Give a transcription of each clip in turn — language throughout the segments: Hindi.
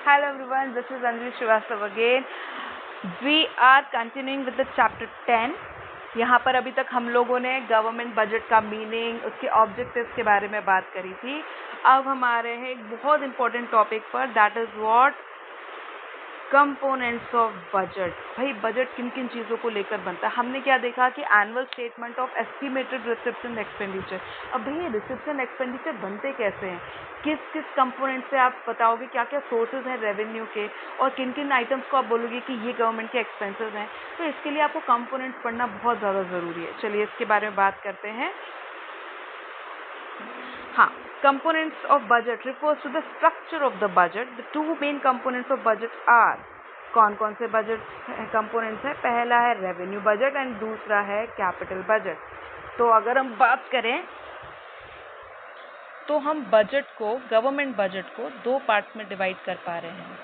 Hello everyone, this is Anjali Srivastava again. We are continuing with the chapter 10. यहाँ पर अभी तक हम लोगों ने गवर्नमेंट बजट का मीनिंग, उसके ऑब्जेक्टिव्स के बारे में बात करी थी. अब हम आ रहे हैं एक बहुत इंपॉर्टेंट टॉपिक पर, that is what components of budget. भाई बजट किन किन चीज़ों को लेकर बनता है. हमने क्या देखा कि annual statement of estimated receipts and expenditure. अब भाई रिसिप्ट्स एंड एक्सपेंडिचर बनते कैसे हैं, किस किस कंपोनेंट से आप बताओगे, क्या क्या सोर्सेज हैं रेवेन्यू के, और किन किन आइटम्स को आप बोलोगे कि ये गवर्नमेंट के एक्सपेंसेस हैं. तो इसके लिए आपको कंपोनेंट्स पढ़ना बहुत ज़्यादा ज़रूरी है. चलिए इसके बारे में बात करते हैं. हाँ, components of budget refers to the structure of the budget. The two main components of budget are, कौन से बजट कंपोनेंट्स हैं. पहला है रेवेन्यू बजट एंड दूसरा है कैपिटल बजट. तो अगर हम बात करें तो हम बजट को, गवर्नमेंट बजट को दो पार्ट्स में डिवाइड कर पा रहे हैं,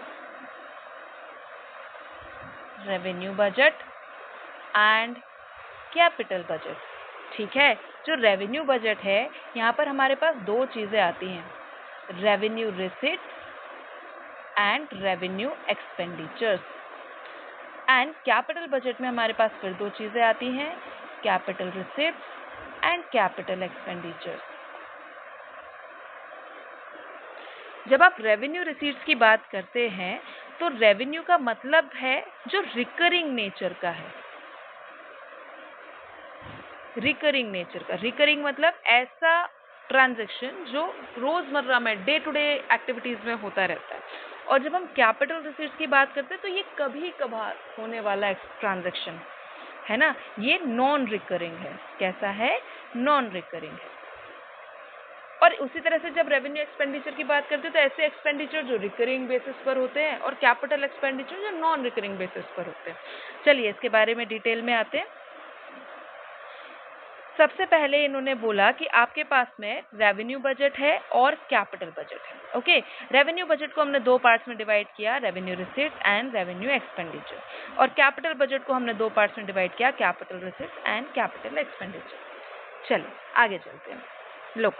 revenue budget and capital budget. ठीक है. जो रेवेन्यू बजट है, यहाँ पर हमारे पास दो चीज़ें आती हैं, revenue receipts and revenue expenditures. And capital budget में हमारे पास फिर दो चीज़ें आती हैं, capital receipts and capital expenditures. जब आप रेवेन्यू रिसीट्स की बात करते हैं तो रेवेन्यू का मतलब है जो रिकरिंग नेचर का है. रिकरिंग नेचर का, रिकरिंग मतलब ऐसा ट्रांजैक्शन जो रोजमर्रा में डे टू डे एक्टिविटीज में होता रहता है. और जब हम कैपिटल रिसीट्स की बात करते हैं तो ये कभी कभार होने वाला ट्रांजैक्शन है ना, ये नॉन रिकरिंग है. कैसा है? नॉन रिकरिंग है. और उसी तरह से जब रेवेन्यू एक्सपेंडिचर की बात करते हैं तो ऐसे एक्सपेंडिचर जो रिकरिंग बेसिस पर होते हैं और कैपिटल एक्सपेंडिचर जो नॉन रिकरिंग बेसिस पर होते हैं. चलिए इसके बारे में डिटेल में आते हैं. सबसे पहले इन्होंने बोला कि आपके पास में रेवेन्यू बजट है और कैपिटल बजट है. ओके. रेवेन्यू बजट को हमने दो पार्ट्स में डिवाइड किया, revenue receipt and revenue expenditure. और कैपिटल बजट को हमने दो पार्ट्स में डिवाइड किया, capital receipt and capital expenditure. चलिए आगे चलते हैं. Look,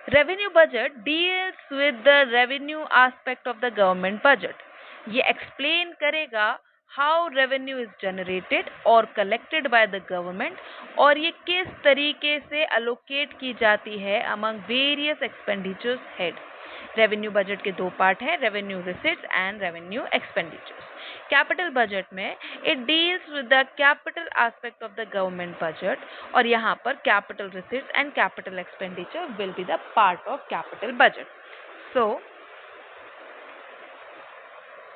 revenue budget deals with the revenue aspect of the government budget. ये एक्सप्लेन करेगा हाउ रेवेन्यू इज जनरेटेड और कलेक्टेड बाय द गवर्नमेंट, और ये किस तरीके से अलोकेट की जाती है among various expenditures head. Revenue budget के दो पार्ट हैं, revenue receipts and revenue expenditures. Capital budget में it deals with the capital aspect of the government budget, और यहाँ पर capital receipts and capital expenditure will be the part of capital budget. So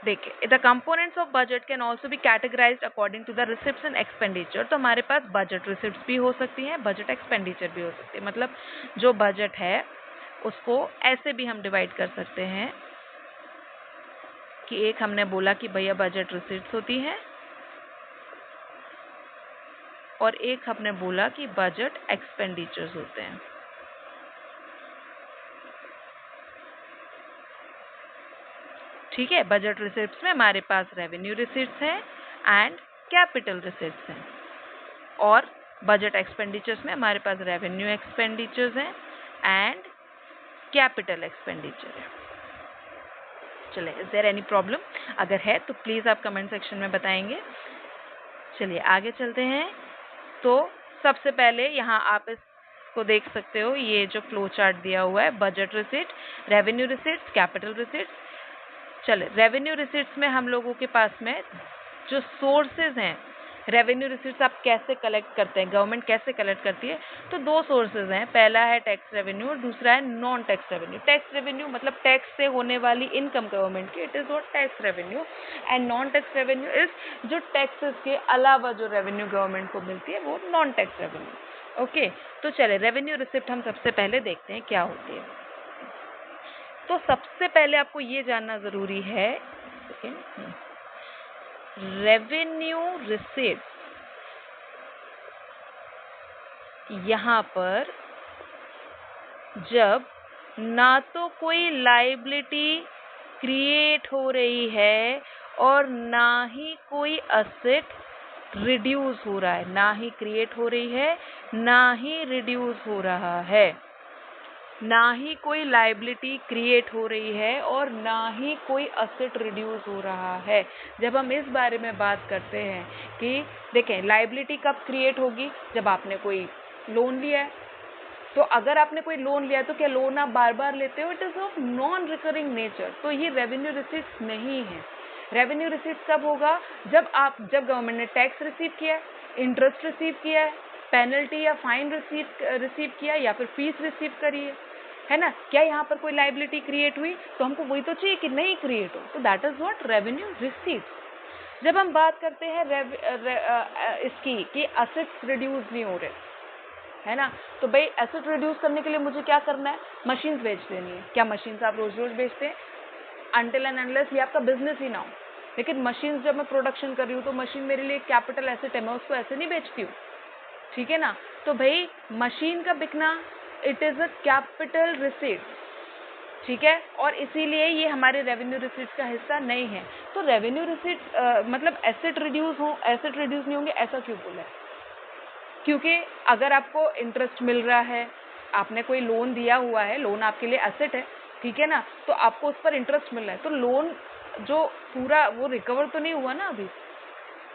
देखिए, the components of budget can also be categorized according to the receipts and expenditure. तो हमारे पास बजट रिसिप्ट्स भी हो सकती हैं, बजट एक्सपेंडिचर भी हो सकती है. मतलब जो बजट है उसको ऐसे भी हम डिवाइड कर सकते हैं कि एक हमने बोला कि भैया बजट रिसिप्ट्स होती हैं और एक हमने बोला कि बजट एक्सपेंडिचर्स होते हैं. ठीक है. बजट रिसिप्ट्स में हमारे पास रेवेन्यू रिसिप्ट्स हैं एंड कैपिटल रिसिप्ट्स हैं, और बजट एक्सपेंडिचर्स में हमारे पास रेवेन्यू एक्सपेंडिचर्स हैं एंड कैपिटल एक्सपेंडिचर है. चलिए, इज देयर एनी प्रॉब्लम? अगर है तो प्लीज आप कमेंट सेक्शन में बताएंगे. चलिए आगे चलते हैं. तो सबसे पहले यहाँ आप इसको देख सकते हो, ये जो फ्लो चार्ट दिया हुआ है, budget receipt, revenue receipt, capital receipt. चले, रेवेन्यू रिसिप्ट्स में हम लोगों के पास में जो सोर्सेज हैं, रेवेन्यू रिसिप्ट्स आप कैसे कलेक्ट करते हैं, गवर्नमेंट कैसे कलेक्ट करती है, तो दो सोर्सेज हैं. पहला है टैक्स रेवेन्यू और दूसरा है non tax revenue. Tax revenue मतलब टैक्स से होने वाली इनकम गवर्नमेंट की, it is what tax revenue. And non tax revenue is जो टैक्सेस के अलावा जो रेवेन्यू गवर्नमेंट को मिलती है, वो नॉन टैक्स रेवेन्यू. ओके. तो चले, रेवेन्यू रिसिप्ट हम सबसे पहले देखते हैं क्या होती है. तो सबसे पहले आपको ये जानना जरूरी है, रेवेन्यू रिसिप्ट, यहाँ पर जब ना तो कोई लायबिलिटी क्रिएट हो रही है और ना ही कोई असेट रिड्यूस हो रहा है, ना ही क्रिएट हो रही है ना ही रिड्यूस हो रहा है. ना ही कोई लाइबिलिटी क्रिएट हो रही है और ना ही कोई असेट रिड्यूस हो रहा है। जब हम इस बारे में बात करते हैं कि देखें लाइबिलिटी कब क्रिएट होगी, जब आपने कोई लोन लिया है। तो अगर आपने कोई लोन लिया तो क्या लोन आप बार बार लेते हो? It is of non recurring nature, तो ये रेवेन्यू रिसीट्स नहीं है। रेवेन्यू रिसीट्स कब होगा? जब गवर्नमेंट ने टैक्स रिसीव किया है, इंटरेस्ट रिसीव किया है, पेनल्टी या फाइन रिसीव किया या फिर फीस रिसीव करी है ना। क्या यहाँ पर कोई लाइबिलिटी क्रिएट हुई? तो हमको वही तो चाहिए कि नहीं क्रिएट हो। तो that is what revenue receipts. जब हम बात करते हैं इसकी कि असेट्स रिड्यूस नहीं हो रहे, है ना, तो भाई एसेट रिड्यूस करने के लिए मुझे क्या करना है? मशीन्स बेच देनी है। क्या मशीन्स आप रोज रोज बेचते हैं? अनटिल एंड अनलेस ये आपका बिजनेस ही ना हो। लेकिन मशीन्स जब मैं प्रोडक्शन कर रही हूँ तो मशीन मेरे लिए कैपिटल एसेट है, मैं उसको ऐसे नहीं बेचती हूँ, ठीक है ना। तो भाई मशीन का बिकना it is a capital receipt, ठीक है, और इसीलिए ये हमारे रेवेन्यू रिसीट्स का हिस्सा नहीं है। तो रेवेन्यू रिसीट मतलब एसेट रिड्यूस नहीं होंगे, ऐसा क्यों बोला है? क्योंकि अगर आपको इंटरेस्ट मिल रहा है, आपने कोई लोन दिया हुआ है, लोन आपके लिए एसेट है, ठीक है ना, तो आपको उस पर इंटरेस्ट मिल रहा है, तो लोन जो पूरा वो रिकवर तो नहीं हुआ ना अभी,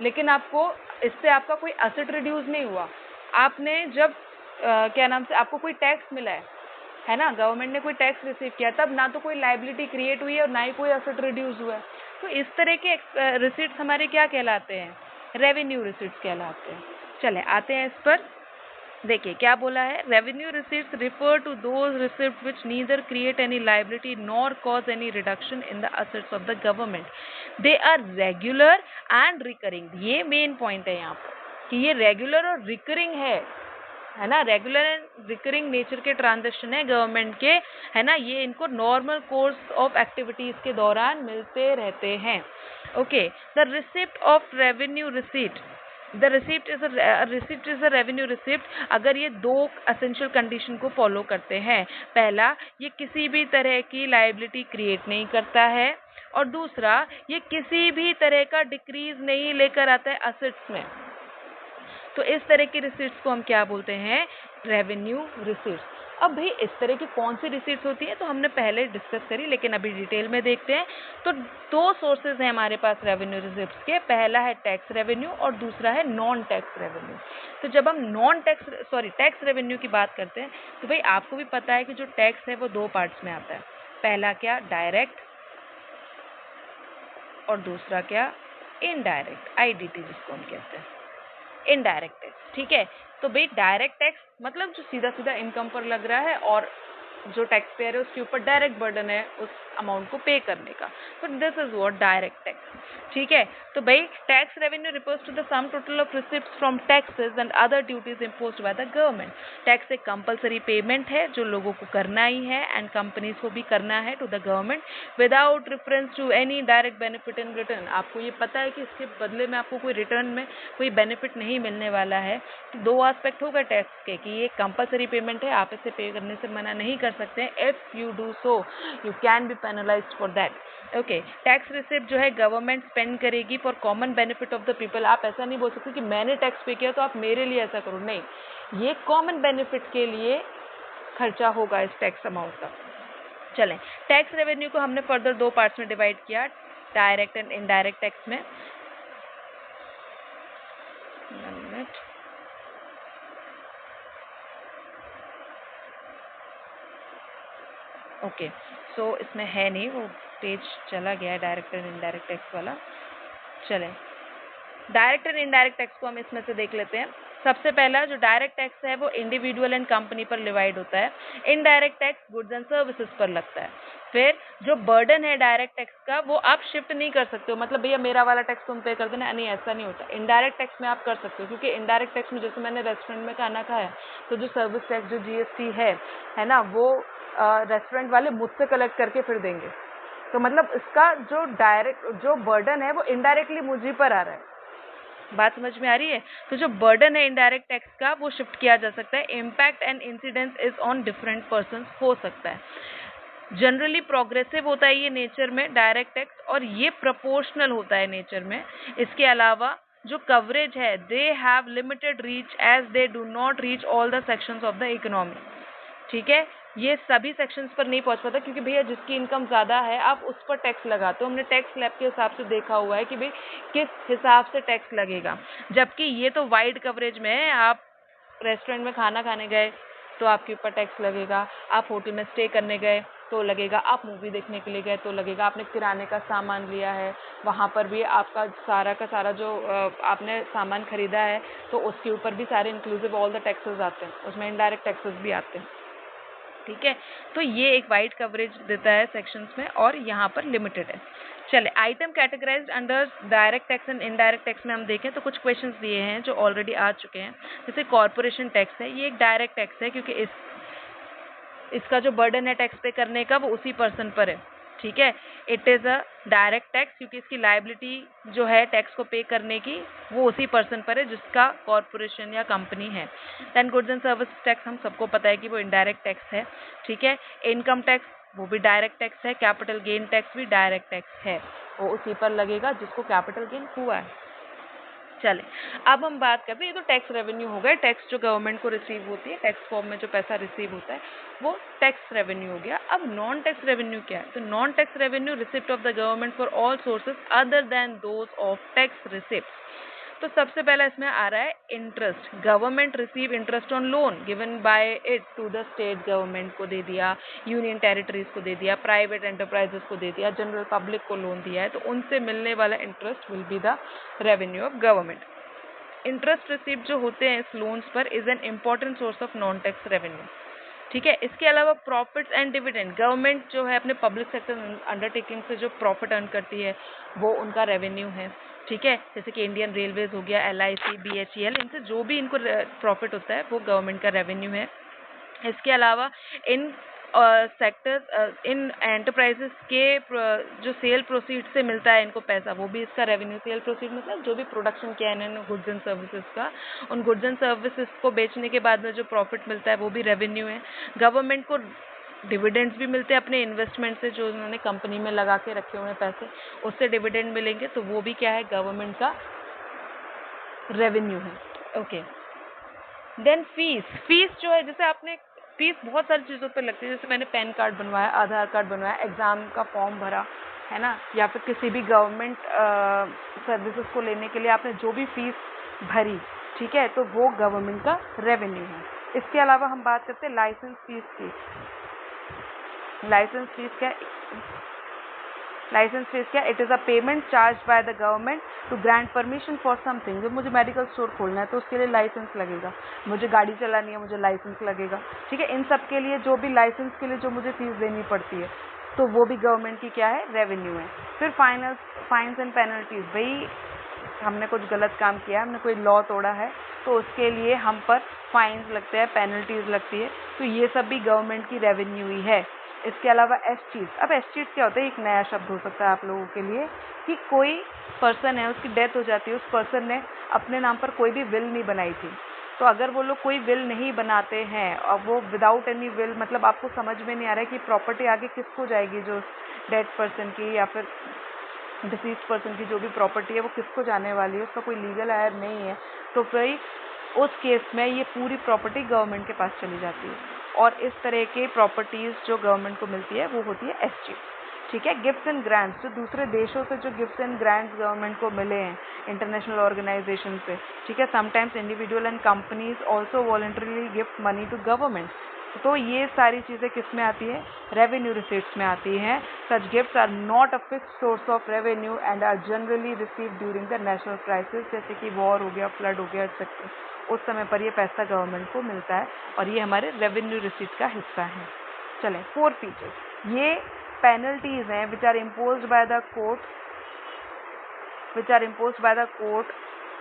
लेकिन आपको इससे आपका कोई एसेट रिड्यूस नहीं हुआ। आपने जब क्या नाम से आपको कोई टैक्स मिला है ना, गवर्नमेंट ने कोई टैक्स रिसीव किया, तब ना तो कोई लाइबिलिटी क्रिएट हुई है और ना ही कोई एसेट रिड्यूस हुआ है। तो इस तरह के रिसीट्स हमारे क्या कहलाते हैं? रेवेन्यू रिसीट्स कहलाते हैं। चले आते हैं इस पर। देखिए क्या बोला है, revenue receipts refer to those receipt which neither create any liability nor cause any reduction in the assets of the government. They are regular and recurring. ये मेन पॉइंट है यहाँ पर कि ये रेगुलर और रिकरिंग है ना, रेगुलर एंड रिकरिंग नेचर के ट्रांजेक्शन है गवर्नमेंट के, है ना, ये इनको नॉर्मल कोर्स ऑफ एक्टिविटीज के दौरान मिलते रहते हैं। Okay, the receipt of revenue receipt, the receipt is a revenue receipt अगर ये दो असेंशियल कंडीशन को फॉलो करते हैं। पहला, ये किसी भी तरह की लाइबिलिटी क्रिएट नहीं करता है, और दूसरा, ये किसी भी तरह का डिक्रीज नहीं लेकर आता है असेट्स में। तो इस तरह की रिसीट्स को हम क्या बोलते हैं? Revenue receipts. अब भाई इस तरह की कौन सी रिसीट्स होती है तो हमने पहले डिस्कस करी, लेकिन अभी डिटेल में देखते हैं। तो दो सोर्सेज हैं हमारे पास रेवेन्यू रिसीट्स के, पहला है टैक्स रेवेन्यू और दूसरा है नॉन टैक्स रेवेन्यू। तो जब हम टैक्स रेवेन्यू की बात करते हैं तो भाई आपको भी पता है कि जो टैक्स है वो दो पार्ट्स में आता है। पहला क्या? डायरेक्ट, और दूसरा क्या? इनडायरेक्ट, आईडीटी जिसको हम कहते हैं, इनडायरेक्ट टैक्स, ठीक है। तो भाई डायरेक्ट टैक्स मतलब जो सीधा सीधा इनकम पर लग रहा है और जो टैक्स पेयर है उसके ऊपर डायरेक्ट बर्डन है उस अमाउंट को पे करने का, तो this is what direct tax, ठीक है। तो भाई tax revenue refers to the sum total of receipts from taxes and other duties imposed by the government. Tax एक कंपलसरी पेमेंट है जो लोगों को करना ही है एंड कंपनीज को भी करना है to the government without reference to any direct benefit in return. आपको ये पता है कि इसके बदले में आपको कोई रिटर्न में कोई बेनिफिट नहीं मिलने वाला है। तो दो एस्पेक्ट होगा टैक्स के कि ये कंपलसरी पेमेंट है, आप इसे पे करने से मना नहीं कर सकते हैं। If you do so you can be penalised for that. Okay, tax receipt जो है गवर्नमेंट स्पेंड करेगी for common benefit of the people. आप ऐसा नहीं बोल सकते कि मैंने टैक्स पे किया तो आप मेरे लिए ऐसा करो, नहीं, ये कॉमन बेनिफिट के लिए खर्चा होगा इस टैक्स अमाउंट का। चलें, टैक्स रेवेन्यू को हमने फर्दर दो पार्ट्स में डिवाइड किया, डायरेक्ट एंड इनडायरेक्ट टैक्स में। ओके, सो इसमें है नहीं, वो पेज चला गया है डायरेक्ट एंड इनडायरेक्ट टैक्स वाला। चलें, डायरेक्ट एंड इनडायरेक्ट टैक्स को हम इसमें से देख लेते हैं। सबसे पहला जो डायरेक्ट टैक्स है वो इंडिविजुअल एंड कंपनी पर डिवाइड होता है। Indirect tax goods and services पर लगता है। फिर जो बर्डन है डायरेक्ट टैक्स का वो आप शिफ्ट नहीं कर सकते हो, मतलब भैया मेरा वाला टैक्स तुम पे कर देना, नहीं, ऐसा नहीं होता। इनडायरेक्ट टैक्स में आप कर सकते हो, क्योंकि इनडायरेक्ट टैक्स में जैसे मैंने रेस्टोरेंट में खाना खाया तो जो सर्विस टैक्स जो जीएसटी है ना, वो रेस्टोरेंट वाले मुझसे कलेक्ट करके फिर देंगे। तो मतलब इसका जो बर्डन है वो इनडायरेक्टली मुझे पर आ रहा है। बात समझ में आ रही है? तो जो बर्डन है इनडायरेक्ट टैक्स का वो शिफ्ट किया जा सकता है। Impact and incidence is on different person हो सकता है। जनरली प्रोग्रेसिव होता है ये नेचर में डायरेक्ट टैक्स, और ये प्रोपोर्शनल होता है नेचर में। इसके अलावा जो कवरेज है they have limited reach as they do not reach all the sections of the economy, ठीक है। ये सभी सेक्शंस पर नहीं पहुंच पाता, क्योंकि भैया जिसकी इनकम ज़्यादा है आप उस पर टैक्स लगाते हो। हमने टैक्स स्लैब के हिसाब से देखा हुआ है कि भाई किस हिसाब से टैक्स लगेगा, जबकि ये तो वाइड कवरेज में है। आप रेस्टोरेंट में खाना खाने गए तो आपके ऊपर टैक्स लगेगा, आप होटल में स्टे करने गए तो लगेगा, आप मूवी देखने के लिए गए तो लगेगा, आपने किराने का सामान लिया है वहाँ पर भी आपका सारा का सारा जो आपने सामान खरीदा है तो उसके ऊपर भी सारे इंक्लूसिव ऑल द टैक्सेस आते हैं, उसमें इनडायरेक्ट टैक्सेस भी आते हैं। ठीक है, तो ये एक वाइड कवरेज देता है सेक्शंस में और यहाँ पर लिमिटेड है। चले, item categorised under direct tax and indirect tax में हम देखें तो कुछ क्वेश्चंस दिए हैं जो ऑलरेडी आ चुके हैं। जैसे कॉर्पोरेशन टैक्स है, ये एक डायरेक्ट टैक्स है क्योंकि इसका जो बर्डन है टैक्स पे करने का वो उसी पर्सन पर है। ठीक है, it is a direct tax क्योंकि इसकी लायबिलिटी जो है टैक्स को पे करने की वो उसी पर्सन पर है जिसका कॉर्पोरेशन या कंपनी है। Then goods and service tax हम सबको पता है कि वो इनडायरेक्ट टैक्स है। ठीक है, इनकम टैक्स वो भी डायरेक्ट टैक्स है, कैपिटल गेन टैक्स भी डायरेक्ट टैक्स है, वो उसी पर लगेगा जिसको कैपिटल गेन हुआ है। चले, अब हम बात करते हैं, ये तो टैक्स रेवेन्यू हो गया, टैक्स जो गवर्नमेंट को रिसीव होती है, टैक्स फॉर्म में जो पैसा रिसीव होता है वो टैक्स रेवेन्यू हो गया। अब नॉन टैक्स रेवेन्यू क्या है? तो non tax revenue receipt of the government for all sources other than those of tax receipt. तो सबसे पहला इसमें आ रहा है interest. Government receive interest on loan given by it to the state government को दे दिया, यूनियन टेरिटरीज को दे दिया, प्राइवेट एंटरप्राइजेस को दे दिया, जनरल पब्लिक को लोन दिया है, तो उनसे मिलने वाला interest will be the revenue of government. Interest receive जो होते हैं इस लोन्स पर is an important source of non tax revenue. ठीक है, इसके अलावा प्रॉफिट्स एंड डिविडेंड, गवर्नमेंट जो है अपने पब्लिक सेक्टर अंडरटेकिंग से जो प्रॉफिट अर्न करती है वो उनका रेवेन्यू है। ठीक है, जैसे कि इंडियन रेलवेज हो गया, LIC, BHEL, इनसे जो भी इनको प्रॉफिट होता है वो गवर्नमेंट का रेवेन्यू है। इसके अलावा इन सेक्टर्स इन एंटरप्राइजेस के जो सेल प्रोसीड से मिलता है इनको पैसा, वो भी इसका रेवेन्यू। सेल प्रोसीड मतलब जो भी प्रोडक्शन किया है इन्होंने गुड्स एंड सर्विसेज का, उन गुड्स एंड सर्विसेज को बेचने के बाद में जो प्रॉफिट मिलता है वो भी रेवेन्यू है। गवर्नमेंट को डिविडेंड्स भी मिलते हैं अपने इन्वेस्टमेंट से, जो उन्होंने कंपनी में लगा के रखे हुए हैं पैसे, उससे डिविडेंड मिलेंगे, तो वो भी क्या है, गवर्नमेंट का रेवेन्यू है। ओके, देन फीस जो है, जैसे आपने फीस बहुत सारी चीज़ों पर लगती है, जैसे मैंने पैन कार्ड बनवाया, आधार कार्ड बनवाया, एग्ज़ाम का फॉर्म भरा है ना, या फिर किसी भी गवर्नमेंट सर्विसेज को लेने के लिए आपने जो भी फीस भरी, ठीक है, तो वो गवर्नमेंट का रेवेन्यू है। इसके अलावा हम बात करते हैं लाइसेंस फीस की। लाइसेंस फीस क्या? लाइसेंस फीस क्या? It is a payment charge by the government to grant permission for something. जब मुझे मेडिकल स्टोर खोलना है तो उसके लिए लाइसेंस लगेगा, मुझे गाड़ी चलानी है मुझे लाइसेंस लगेगा। ठीक है, इन सब के लिए जो भी लाइसेंस के लिए जो मुझे फीस देनी पड़ती है तो वो भी गवर्नमेंट की क्या है, रेवेन्यू है। फिर फाइन्स एंड पेनल्टीज, भाई हमने कुछ गलत काम किया, हमने कोई लॉ तोड़ा है तो उसके लिए हम पर फाइन्स लगते हैं, पेनल्टीज लगती है, तो ये सब भी गवर्नमेंट की रेवेन्यू ही है। इसके अलावा एस्टीज, अब एस्टीज क्या होता है, एक नया शब्द हो सकता है आप लोगों के लिए, कि कोई पर्सन है उसकी डेथ हो जाती है, उस पर्सन ने अपने नाम पर कोई भी विल नहीं बनाई थी, तो अगर वो लोग कोई विल नहीं बनाते हैं और वो विदाउट एनी विल, मतलब आपको समझ में नहीं आ रहा है कि प्रॉपर्टी आगे किसको जाएगी, जो डेड पर्सन की या फिर डिसीज पर्सन की जो भी प्रॉपर्टी है वो किसको जाने वाली है, उसका कोई लीगल आयर नहीं है, तो फिर उस केस में ये पूरी प्रॉपर्टी गवर्नमेंट के पास चली जाती है। और इस तरह के प्रॉपर्टीज़ जो गवर्नमेंट को मिलती है वो होती है एसटी। ठीक है, गिफ्ट्स एंड ग्रांट्स, जो दूसरे देशों से जो गिफ्ट्स एंड ग्रांट्स गवर्नमेंट को मिले हैं इंटरनेशनल ऑर्गेनाइजेशन से, ठीक है, sometimes individual and companies also voluntarily gift money to government, तो ये सारी चीज़ें किस में आती है, रेवेन्यू रिसीट्स में आती हैं। Such gifts are not a fixed source of revenue and are generally receive during the national crisis, जैसे कि वॉर हो गया, फ्लड हो गया, एक्सेट्रा, उस समय पर ये पैसा गवर्नमेंट को मिलता है और ये हमारे रेवेन्यू रिसीट का हिस्सा है। चलें, 4 फीचर्स, ये पेनल्टीज हैं which are imposed by the court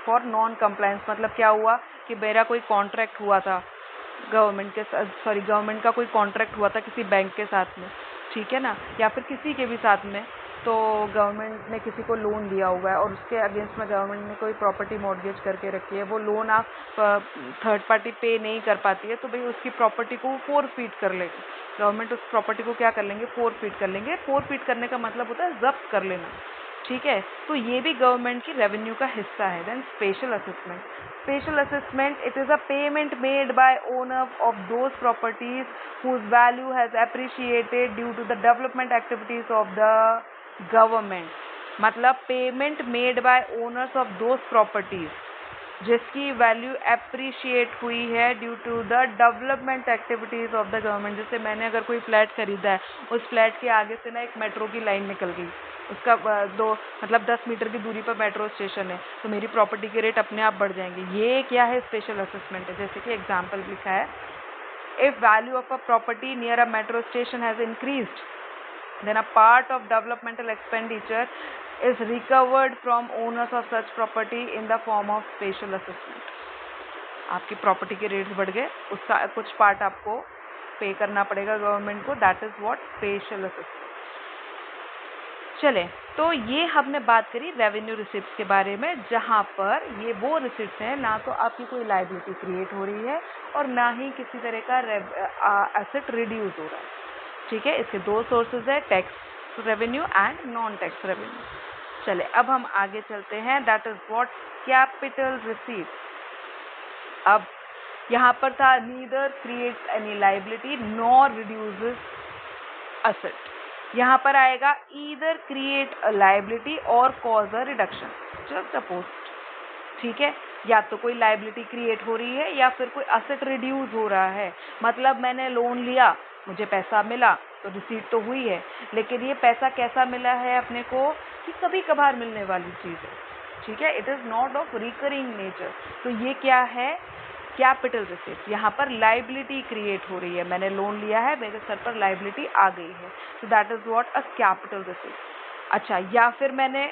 for non compliance. मतलब क्या हुआ कि मेरा कोई कॉन्ट्रैक्ट हुआ था गवर्नमेंट का कोई कॉन्ट्रैक्ट हुआ था किसी बैंक के साथ में, ठीक है ना, या फिर किसी के भी साथ में, तो गवर्नमेंट ने किसी को लोन दिया हुआ है और उसके अगेंस्ट में गवर्नमेंट ने कोई प्रॉपर्टी मॉर्गेज करके रखी है, वो लोन आप थर्ड पार्टी पे नहीं कर पाती है, तो भाई उसकी प्रॉपर्टी को फोरफीट कर लेगी गवर्नमेंट, उस प्रॉपर्टी को क्या कर लेंगे, फोरफीट कर लेंगे। फोरफीट करने का मतलब होता है जब्त कर लेना, ठीक है, तो ये भी गवर्नमेंट की रेवेन्यू का हिस्सा है। Then special assessment, special assessment it is a payment made by owner of those properties whose value has appreciated due to the development activities of the government. मतलब payment made by owners of those properties जिसकी वैल्यू एप्रिशिएट हुई है due to the development activities of the government. जैसे मैंने अगर कोई फ्लैट खरीदा है, उस फ्लैट के आगे से ना एक मेट्रो की लाइन निकल गई, उसका 10 मीटर की दूरी पर मेट्रो स्टेशन है, तो मेरी प्रॉपर्टी के रेट अपने आप बढ़ जाएंगे। ये क्या है? स्पेशल असेसमेंट है। जैसे कि एग्जाम्पल लिखा है, if value of a property near a metro station has increased then a part of developmental expenditure is recovered from owners of such property in the form of special assessment। आपकी प्रॉपर्टी के रेट्स बढ़ गए, उसका कुछ पार्ट आपको पे करना पड़ेगा गवर्नमेंट को, that is what special assessment. चले, तो ये हमने बात करी रेवेन्यू रिसिप्ट्स के बारे में, जहाँ पर ये वो रिसिप्ट्स हैं ना तो आपकी कोई लायबिलिटी क्रिएट हो रही है और ना ही किसी तरह का एसेट रिड्यूस हो रहा है। ठीक है, इसके दो सोर्सेज है, tax revenue and non tax revenue. चले, अब हम आगे चलते हैं, that is what capital receipt. अब यहाँ पर था neither creates any liability nor reduces asset. यहाँ पर आएगा ईदर क्रिएट अ लायबिलिटी और cause a reduction, just opposite. ठीक है, या तो कोई लायबिलिटी क्रिएट हो रही है या फिर कोई असेट रिड्यूस हो रहा है। मतलब मैंने लोन लिया, मुझे पैसा मिला, तो रिसीट तो हुई है, लेकिन ये पैसा कैसा मिला है अपने को कि कभी कभार मिलने वाली चीज़ है। ठीक है, it is not of recurring nature. तो ये क्या है? Capital receipt. यहाँ पर लायबिलिटी क्रिएट हो रही है, मैंने लोन लिया है, मेरे सर पर लायबिलिटी आ गई है, तो that is what a capital receipt. अच्छा, या फिर मैंने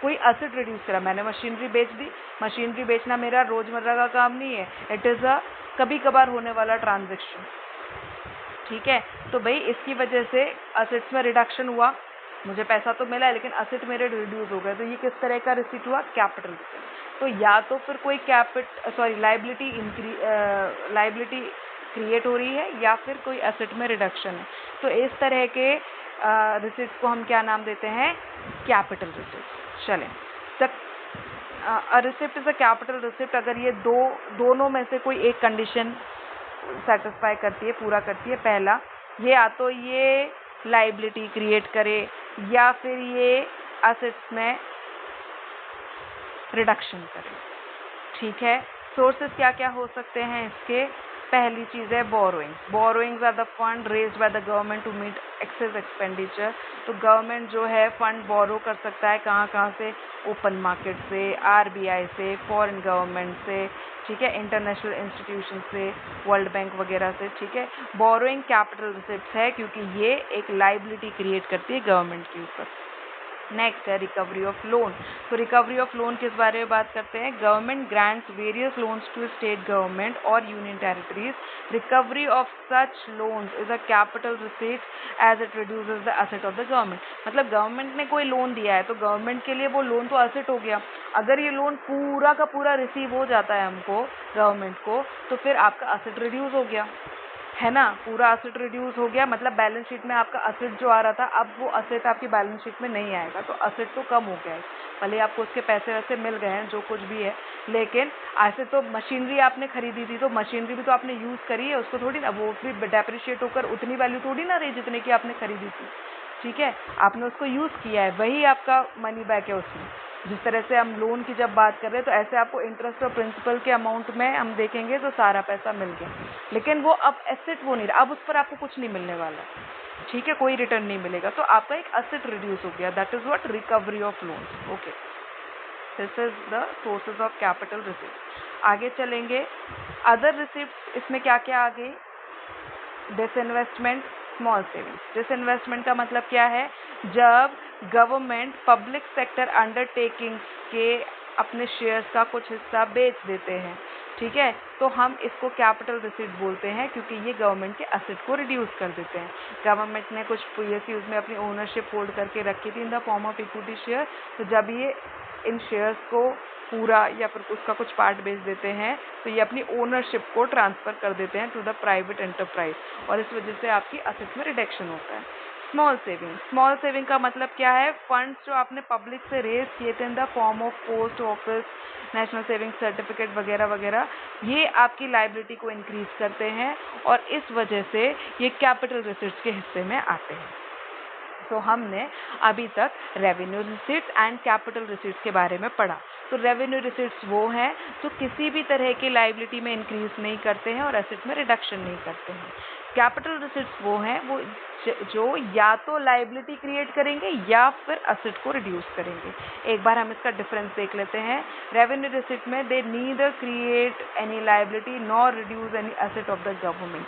कोई असेट रिड्यूस करा, मैंने मशीनरी बेच दी। मशीनरी बेचना मेरा रोजमर्रा का काम नहीं है, इट इज़ अ कभी कभार होने वाला ट्रांजेक्शन। ठीक है, तो भाई इसकी वजह से असेट्स में रिडक्शन हुआ, मुझे पैसा तो मिला है लेकिन असेट मेरे रिड्यूस हो गए, तो ये किस तरह का रिसीट हुआ? Capital receipt. तो या तो फिर कोई लायबिलिटी क्रिएट हो रही है या फिर कोई असेट में रिडक्शन है, तो इस तरह के रिसीट्स को हम क्या नाम देते हैं? Capital receipt. चलें, receipt is a capital receipt अगर ये दोनों में से कोई एक कंडीशन सेटिस्फाई करती है, पूरा करती है। पहला, ये या तो ये लायबिलिटी क्रिएट करे या फिर ये असेट्स में रिडक्शन करे। ठीक है, सोर्सेस क्या क्या हो सकते हैं इसके? पहली चीज़ है borrowings. Borrowings are the fund raised by the government to meet excess expenditure. तो गवर्नमेंट जो है फंड बोरो कर सकता है, कहाँ कहाँ से? ओपन मार्केट से, आरबीआई से, फॉरेन गवर्नमेंट से, ठीक है, इंटरनेशनल इंस्टीट्यूशन से, वर्ल्ड बैंक वगैरह से। ठीक है, बोरोइंग कैपिटल रिसिप्ट्स है क्योंकि ये एक लायबिलिटी क्रिएट करती है गवर्नमेंट के ऊपर। नेक्स्ट है रिकवरी ऑफ लोन। तो रिकवरी ऑफ लोन किस बारे में बात करते हैं? Government grants various loans to state government और union territories. Recovery of such loans is a capital receipt as it reduces the asset of the government. मतलब गवर्नमेंट ने कोई लोन दिया है तो गवर्नमेंट के लिए वो लोन तो असेट हो गया। अगर ये लोन पूरा का पूरा रिसीव हो जाता है हमको, गवर्नमेंट को, तो फिर आपका असेट रिड्यूस हो गया, है ना? पूरा असेट रिड्यूस हो गया, मतलब बैलेंस शीट में आपका असेट जो आ रहा था, अब वो असेट आपकी बैलेंस शीट में नहीं आएगा, तो असेट तो कम हो गया है। भले आपको उसके पैसे वैसे मिल गए हैं, जो कुछ भी है, लेकिन ऐसे तो मशीनरी आपने खरीदी थी, तो मशीनरी भी तो आपने यूज़ करी है, उसको थोड़ी ना वो भी डेप्रिशिएट होकर उतनी वैल्यू थोड़ी ना रही जितने की आपने खरीदी थी। ठीक है, आपने उसको यूज़ किया है, वही आपका मनी बैक है उसमें। जिस तरह से हम लोन की जब बात कर रहे हैं तो ऐसे आपको इंटरेस्ट और प्रिंसिपल के अमाउंट में हम देखेंगे तो सारा पैसा मिल गया, लेकिन वो अब एसेट वो नहीं रहा, अब उस पर आपको कुछ नहीं मिलने वाला। ठीक है, कोई रिटर्न नहीं मिलेगा, तो आपका एक एसेट रिड्यूस हो गया, that is what recovery of loans. Okay, this is the sources of capital receipt. आगे चलेंगे, अदर रिसिप्ट, इसमें क्या क्या आ गई? Disinvestment, small savings. डिसइन्वेस्टमेंट का मतलब क्या है? जब गवर्नमेंट पब्लिक सेक्टर अंडरटेकिंग्स के अपने शेयर्स का कुछ हिस्सा बेच देते हैं, ठीक है, तो हम इसको कैपिटल रिसीट बोलते हैं क्योंकि ये गवर्नमेंट के असेट को रिड्यूस कर देते हैं। गवर्नमेंट ने कुछ पीएसयूज में अपनी ओनरशिप होल्ड करके रखी थी in the form of equity share, तो जब ये इन शेयर्स को पूरा या फिर उसका कुछ पार्ट बेच देते हैं तो ये अपनी ओनरशिप को ट्रांसफ़र कर देते हैं टू द प्राइवेट एंटरप्राइज, और इस वजह से आपकी असेट में रिडक्शन होता है। स्मॉल सेविंग का मतलब क्या है? फंड्स जो आपने पब्लिक से रेज किए थे in the form of post office, national saving certificate वगैरह वगैरह, ये आपकी लाइबिलिटी को इंक्रीज करते हैं और इस वजह से ये कैपिटल रिसिट्स के हिस्से में आते हैं। तो हमने अभी तक revenue receipts and capital receipts के बारे में पढ़ा। तो रेवेन्यू रिसिट्स वो हैं जो किसी भी तरह की लाइबिलिटी में इंक्रीज नहीं करते हैं और एसेट में रिडक्शन नहीं करते हैं। कैपिटल रिसिट्स वो हैं वो जो या तो लाइबिलिटी क्रिएट करेंगे या फिर एसेट को रिड्यूस करेंगे। एक बार हम इसका डिफरेंस देख लेते हैं। रेवेन्यू रिसिट में they neither create any liability nor reduce any asset of the government,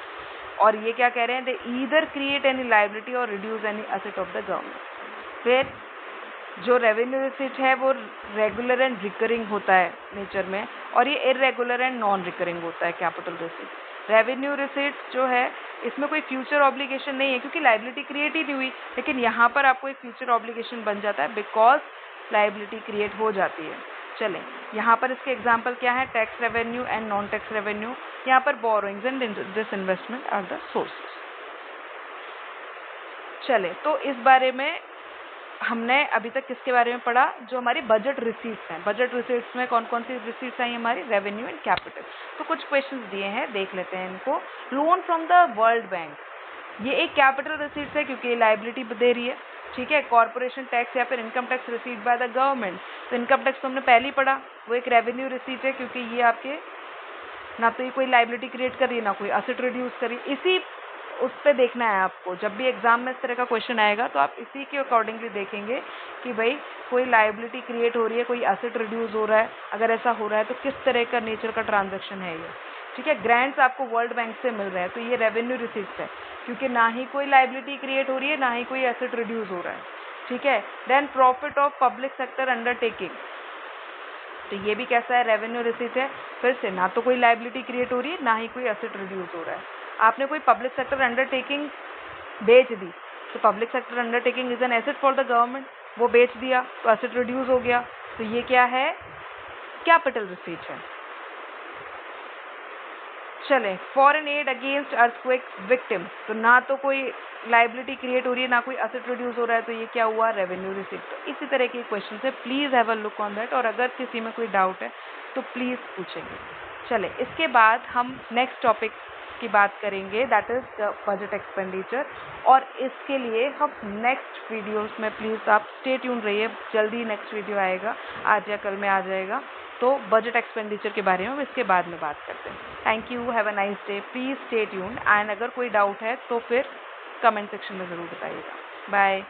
और ये क्या कह रहे हैं? They either create any liability और reduce any asset of the government. फिर जो रेवेन्यू रिसिट है वो रेगुलर एंड रिकरिंग होता है नेचर में, और ये इरेगुलर एंड नॉन रिकरिंग होता है कैपिटल रिसिट। रेवेन्यू रिसिट जो है इसमें कोई फ्यूचर ऑब्लिगेशन नहीं है क्योंकि लाइबिलिटी क्रिएट ही नहीं हुई, लेकिन यहाँ पर आपको एक फ्यूचर ऑब्लिगेशन बन जाता है बिकॉज लाइबिलिटी क्रिएट हो जाती है। चलें, यहाँ पर इसके एग्जाम्पल क्या है? Tax revenue and non tax revenue. यहाँ पर borrowings and disinvestment are the sources. चले, तो इस बारे में हमने अभी तक किसके बारे में पढ़ा? जो हमारी बजट रिसीट्स हैं। बजट रिसीट्स में कौन कौन सी रिसीट्स आई हमारी? Revenue and capital. तो कुछ क्वेश्चंस दिए हैं, देख लेते हैं इनको। Loan from the world bank, ये एक कैपिटल रिसीट्स है क्योंकि ये लाइबिलिटी दे रही है, ठीक है। कॉर्पोरेशन टैक्स या फिर income tax receive by the government, तो इनकम टैक्स तो हमने पहले ही पढ़ा, वो एक रेवेन्यू रिसीट है क्योंकि ये आपके ना तो ये कोई लाइबिलिटी क्रिएट कर रही है ना कोई एसेट रिड्यूस कर रही है। इसी उस पर देखना है आपको। जब भी एग्जाम में इस तरह का क्वेश्चन आएगा तो आप इसी के अकॉर्डिंगली देखेंगे कि भाई कोई लाइबिलिटी क्रिएट हो रही है, कोई एसेट रिड्यूस हो रहा है। अगर ऐसा हो रहा है तो किस तरह का नेचर का ट्रांजैक्शन है ये, ठीक है। ग्रांट्स आपको वर्ल्ड बैंक से मिल रहे हैं तो ये रेवेन्यू रिसीट्स है क्योंकि ना ही कोई लाइबिलिटी क्रिएट हो रही है ना ही कोई एसेट रिड्यूस हो रहा है, ठीक है। Then profit of public sector undertaking, तो ये भी कैसा है? रेवेन्यू रिसीट है। फिर से ना तो कोई लाइबिलिटी क्रिएट हो रही है ना ही कोई एसेट रिड्यूस हो रहा है। आपने कोई पब्लिक सेक्टर अंडरटेकिंग बेच दी तो public sector undertaking is an asset for the government, वो बेच दिया तो एसेट रिड्यूस हो गया, तो ये क्या है? कैपिटल रिसीट है। चले, foreign add against earthquake victim, तो ना तो कोई लाइबिलिटी क्रिएट हो रही है ना कोई एसेट रिड्यूस हो रहा है, तो ये क्या हुआ? Revenue receipt. तो इसी तरह के क्वेश्चन है, please have a look on that, और अगर किसी में कोई डाउट है तो प्लीज पूछेंगे। चले, इसके बाद हम नेक्स्ट टॉपिक की बात करेंगे, that is the budget expenditure, और इसके लिए हम नेक्स्ट वीडियोस में, प्लीज आप स्टे ट्यून रहिए, जल्दी नेक्स्ट वीडियो आएगा, आज या कल में आ जाएगा। तो बजट एक्सपेंडिचर के बारे में हम इसके बाद में बात करते हैं। Thank you, have a nice day, please stay tune, and अगर कोई डाउट है तो फिर कमेंट सेक्शन में ज़रूर बताइएगा। बाय।